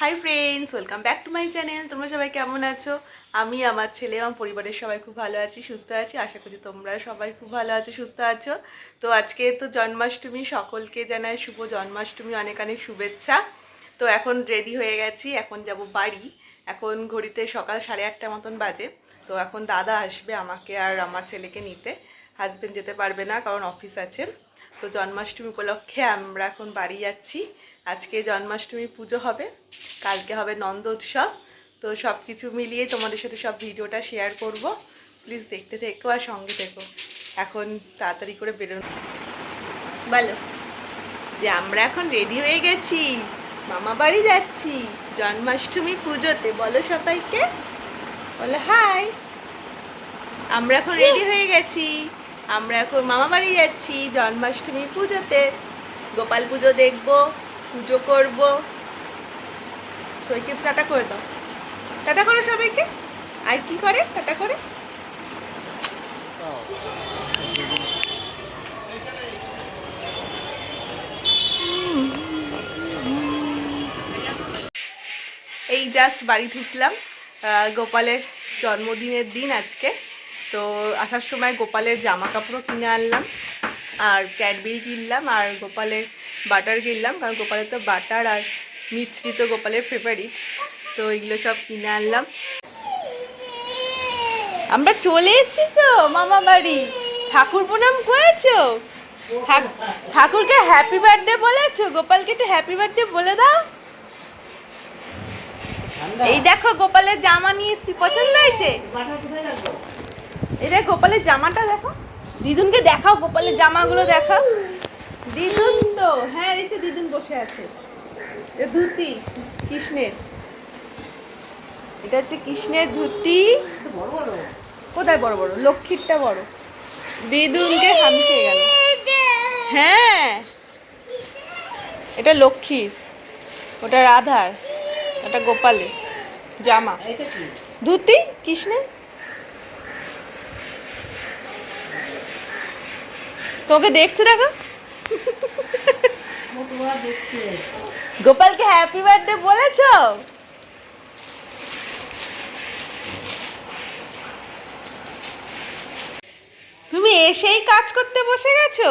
Hi friends, welcome back to my channel. তোমরা সবাই কেমন আছো? আমি, আমার ছেলে এবং পরিবারের সবাই খুব ভালো আছি, সুস্থ আছি। আশা করছি তোমরা সবাই খুব ভালো আছো, সুস্থ আছো। তো আজকে তো জন্মাষ্টমী, সকলকে জানাই শুভ জন্মাষ্টমী, অনেক অনেক শুভেচ্ছা। তো এখন রেডি হয়ে গেছি, এখন যাব বাড়ি। এখন ঘড়িতে সকাল 8:30 মতন বাজে। তো এখন দাদা আসবে আমাকে আর আমার ছেলেকে নিতে। হাজবেন্ড যেতে পারবে না, কারণ অফিস আছে। তো জন্মাষ্টমী উপলক্ষে আমরা এখন বাড়ি যাচ্ছি। আজকে জন্মাষ্টমী পুজো হবে, কালকে হবে নন্দ উৎসব। তো সব কিছু মিলিয়ে তোমাদের সাথে সব ভিডিওটা শেয়ার করব। প্লিজ দেখতে থেকো আর সঙ্গে থেকো। এখন তাড়াতাড়ি করে বেরোনো বলো যে আমরা এখন রেডি হয়ে গেছি, মামা বাড়ি যাচ্ছি জন্মাষ্টমী পুজোতে। বলো সবাইকে, বলো হাই। আমরা এখন রেডি হয়ে গেছি, আমরা এখন মামা বাড়ি যাচ্ছি জন্মাষ্টমী পুজোতে। গোপাল পুজো দেখবো, পুজো করবো। সবাইকে টাটা করে দাও, টাটা করো সবাইকে। আর কি করে টাটা করে? এই জাস্ট বাড়ি ঢুকলাম। গোপালের জন্মদিনের দিন আজকে। তো আসার সময় গোপালের জামা কাপড়ও কিনে আনলাম, আর ক্যাডবেরি কিনলাম, আর গোপালের বাটার কিনলাম, কারণ গোপালের তো বাটার আর মিছরি তো গোপালের ফেভারিট। তো এগুলো সব কিনে আনলাম। আমরা চলে এসেছি তো মামা বাড়ি। ঠাকুর প্রণাম করেছো? ঠাকুরকে হ্যাপি বার্থডে বলেছো? গোপালকে একটু হ্যাপি বার্থডে বলে দাও। এই দেখো গোপালের জামা নিয়ে এসেছি, পছন্দ হয়েছে? এই দেখ গোপালের জামাটা দেখো, দিদুনকে দেখাও গোপালের জামাগুলো দেখাও। দিদুন তো, হ্যাঁ এই তো দিদুন বসে আছে। ধুতি কৃষ্ণের, এটা হচ্ছে কৃষ্ণের ধুতি। কোথায় বড় বড়? লক্ষ্মীরটা বড়, দিদুনকে হামিয়ে গেল। হ্যাঁ এটা লক্ষ্মীর, ওটা রাধার, ওটা গোপালের জামা। ধুতি কৃষ্ণের। তোকে দেখছে দেখো, গোপালকে হ্যাপি বার্থডে বলেছো? তুমি এসেই কাজ করতে বসে গেছো?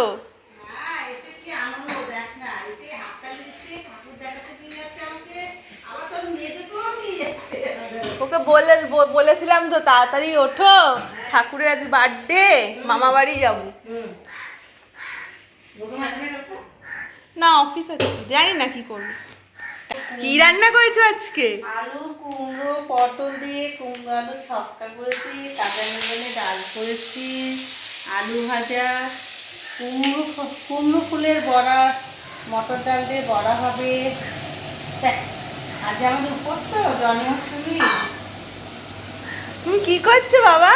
ওকে বলেছিলাম তো তাড়াতাড়ি ওঠো, ঠাকুরের আজ বার্থডে, মামা বাড়ি যাবো। না অফিস আছে, জানি না কি করবো। কি রান্না করেছো আজকে? আলু কুমড়ো পটল দিয়ে কুমড়ো আলু ছক্কা করেছি, কাঁচা বেগুনে ডাল করেছি, আলু ভাজা, কুমড়ো ফুলের বড়া, মটর ডাল দিয়ে বড়া হবে। আজ আমাদের উপোস তো, জন্মাষ্টমী। তুমি কি করছো বাবা?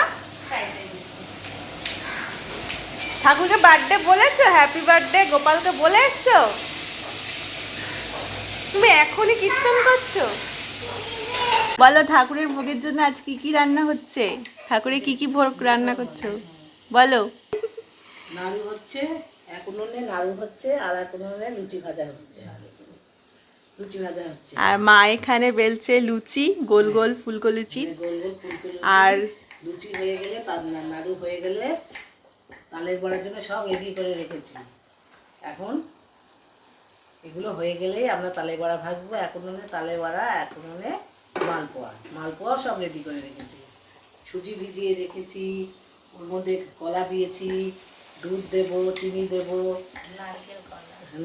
ঠাকুরকে বার্থডে বলেছো? হ্যাপি বার্থডে গোপালকে বলে এসছো? তুমি এখনই কীর্তন করছো? বলো ঠাকুরের ভোগের জন্য আজ কি কি রান্না হচ্ছে? ঠাকুরের কি কি ভোগ রান্না করছো বলো? নাড়ু হচ্ছে, এক উনুনে নাড়ু হচ্ছে, আর এক উনুনে লুচি ভাজা হচ্ছে। আর মা এখানে বেলছে লুচি, গোল গোল ফুলকো লুচি। আর লুচি হয়ে গেলে, তার নাড়ু হয়ে গেলে তালের বড়ার জন্য সব রেডি করে রেখেছি। এখন এগুলো হয়ে গেলেই আমরা তালের বড়া ভাজবো। এক উনুনে তালের বড়া, এক উনুনে মালপোয়া সব রেডি করে রেখেছি। সুজি ভিজিয়ে রেখেছি, ওর মধ্যে কলা দিয়েছি, দুধ দেবো, চিনি দেবো,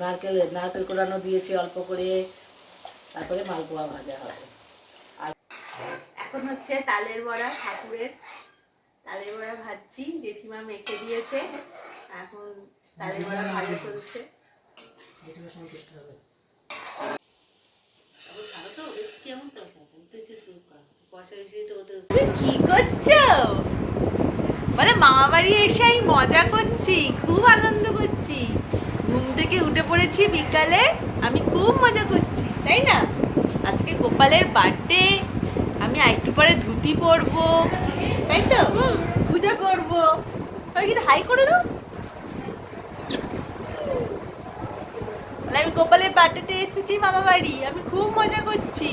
নারকেল কোড়ানো দিয়েছি অল্প করে। তারপরে মালপোয়া ভাজা হবে। আর এখন হচ্ছে তালের বড়া, ঠাকুরের তালের বড়া ভাজছি, জেঠিমা মেখে দিয়েছে। এখন তালের বড়া ভাজা চলছে। কি করছো? বলে মামা বাড়ি এসে আমি মজা করছি, খুব আনন্দ করছি। ঘুম থেকে উঠে পড়েছি বিকালে, আমি খুব মজা করছি, তাই না? আজকে গোপালের বার্থডে, আমি আরেকটু পরে ধুতি পরবো, তাই তো? পূজা করবো। হাই করে দাও। আমি গোপালের বার্থডেতে এসেছি মামা বাড়ি, আমি খুব মজা করছি।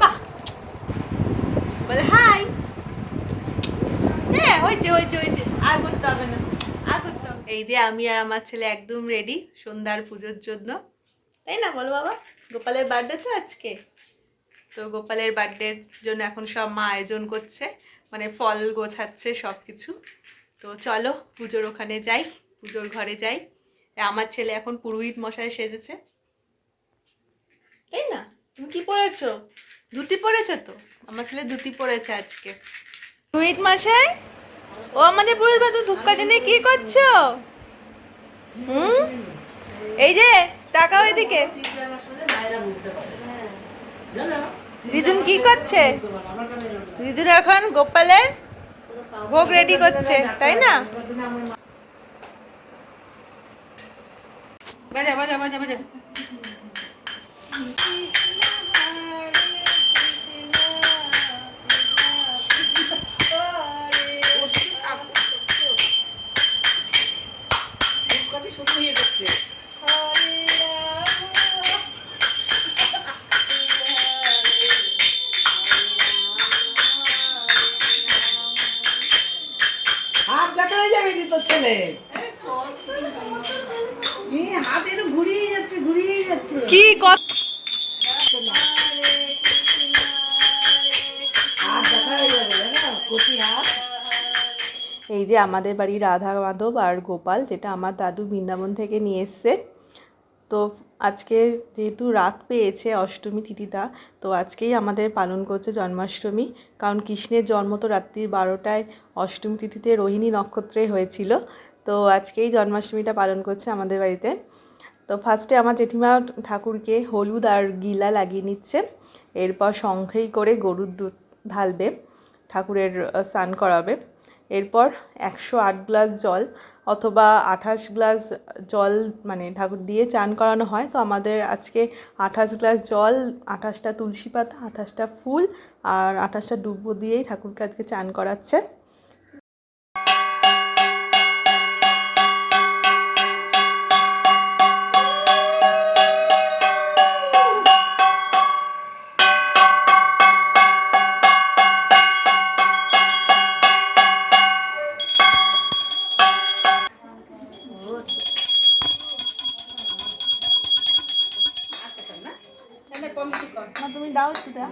বাহ, বলে হাই। হ্যাঁ হয়েছে হয়েছে হয়েছে, আর করতে হবে না, আর করতে হবে। এই যে আমি আর আমার ছেলে একদম রেডি সন্ধ্যার পুজোর জন্য, তাই না বলো বাবা? গোপালের বার্থডে তো আজকে, তো গোপালের বার্থডের জন্য এখন সব মা আয়োজন করছে, মানে ফল গোছাচ্ছে সব কিছু। তো চলো পুজোর ওখানে যাই, পুজোর ঘরে যাই। আমার ছেলে এখন পুরোহিত মশাই সেজেছে, তাই না? তুমি কি পরেছো? ধুতি পরেছো তো? আমার ছেলে ধুতি পরেছে আজকে। পুরোহিত মশাই, ও আমাদের পুরোহিত মশাই ধূপকাঠি নিয়ে কি করছো? হুম, এই যে তাকাও এদিকে। রিজুন কি করছে? রিজুন এখন গোপালের ভোগ রেডি করছে, তাই না? বাজা বাজা বাজা বাজা। হাত ব্যথা হয়ে যাবে নি তোর ছেলে, হাত একটু ঘুরিয়ে যাচ্ছে ঘুরিয়ে যাচ্ছে। কি কথা? হাত ব্যথা হয়ে যাবে জানো, কচি হাত। এই যে আমাদের বাড়ি রাধা মাধব আর গোপাল, যেটা আমার দাদু বৃন্দাবন থেকে নিয়ে এসছে। তো আজকে যেহেতু রাত পেয়েছে অষ্টমী তিথিটা, তো আজকেই আমাদের পালন করছে জন্মাষ্টমী। কারণ কৃষ্ণের জন্ম তো রাত্রি 12টায় অষ্টমী তিথিতে রোহিণী নক্ষত্রে হয়েছিল, তো আজকেই জন্মাষ্টমীটা পালন করছে আমাদের বাড়িতে। তো ফার্স্টে আমার জেঠিমা ঠাকুরকে হলুদ আর গিলা লাগিয়ে নিচ্ছে, এরপর শঙ্খেই করে গরুর দুধ ঢালবে, ঠাকুরের স্নান করাবে। এরপর 108 গ্লাস জল অথবা 28 গ্লাস জল মানে ঠাকুর দিয়ে চান করানো হয়। তো আমাদের আজকে 28 গ্লাস জল, 28টা তুলসী পাতা, 28টা ফুল আর 28টা দুব্বো দিয়েই ঠাকুরকে আজকে চান করাচ্ছে। তুমি দাও সেটা।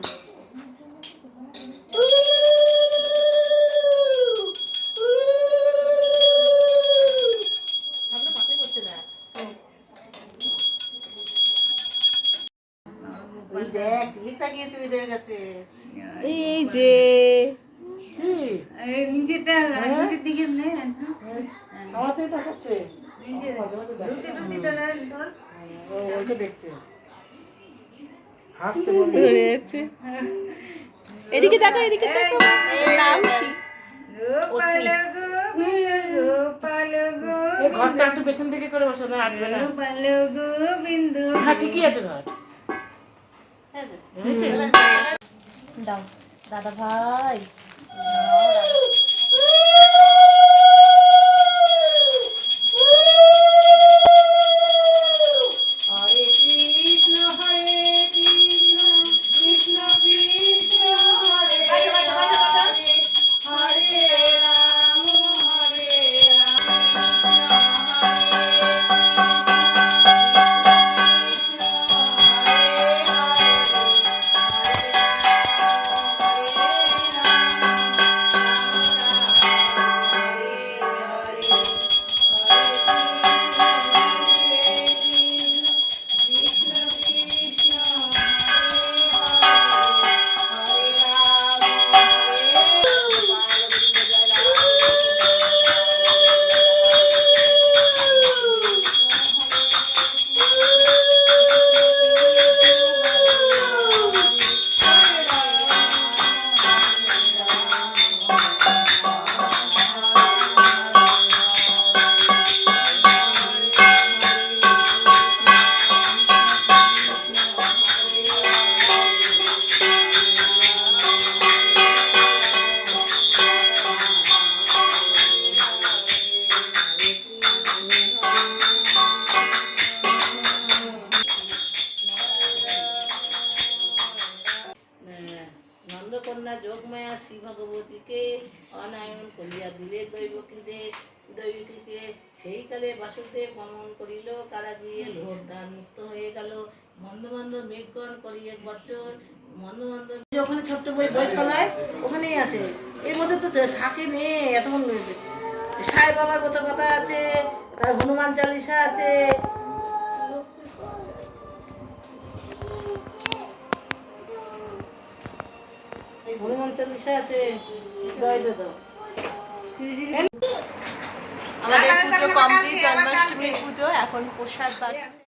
এই যে নিজেরটা নিজের দিকে আমারতেই তাকাচ্ছে, ওইটা দেখছে, হাসছে ধরে আছে। এদিকে তাকাও, এদিকে তাকাও। নাম কি? ঘরটা একটু পেছন দিকে করে বসো, না আসবে না। হ্যাঁ ঠিকই আছে ঘর। দাও দাদা ভাই। হরে কৃষ্ণ হরে কৃষ্ণ কৃষ্ণ কৃষ্ণ হরে হরে, হরে রাম হরে রাম। কন্যা যোগমায়া শ্রী ভগবতীকে অনায়ন করিয়া দিলে দৈবকীকে সেই কালে বাসুদেব গমন করিল কারাগৃহে লোহদান মুক্ত হয়ে গেল বন্ধু বান্ধব মেঘগণ করিয়ে বছর বন্ধু বান্ধব ওখানে ছোট্ট বইতলায় ওখানেই আছে এর মধ্যে তো থাকে নে এতক্ষণ সাই বাবার কত কথা আছে তার হনুমান চালিসা আছে হনুমান চালিসা আছে জয় দাদা আমাদের পুজো কমপ্লিট, জন্মাষ্টমীর পুজো, এখন প্রসাদ বাড়ছে।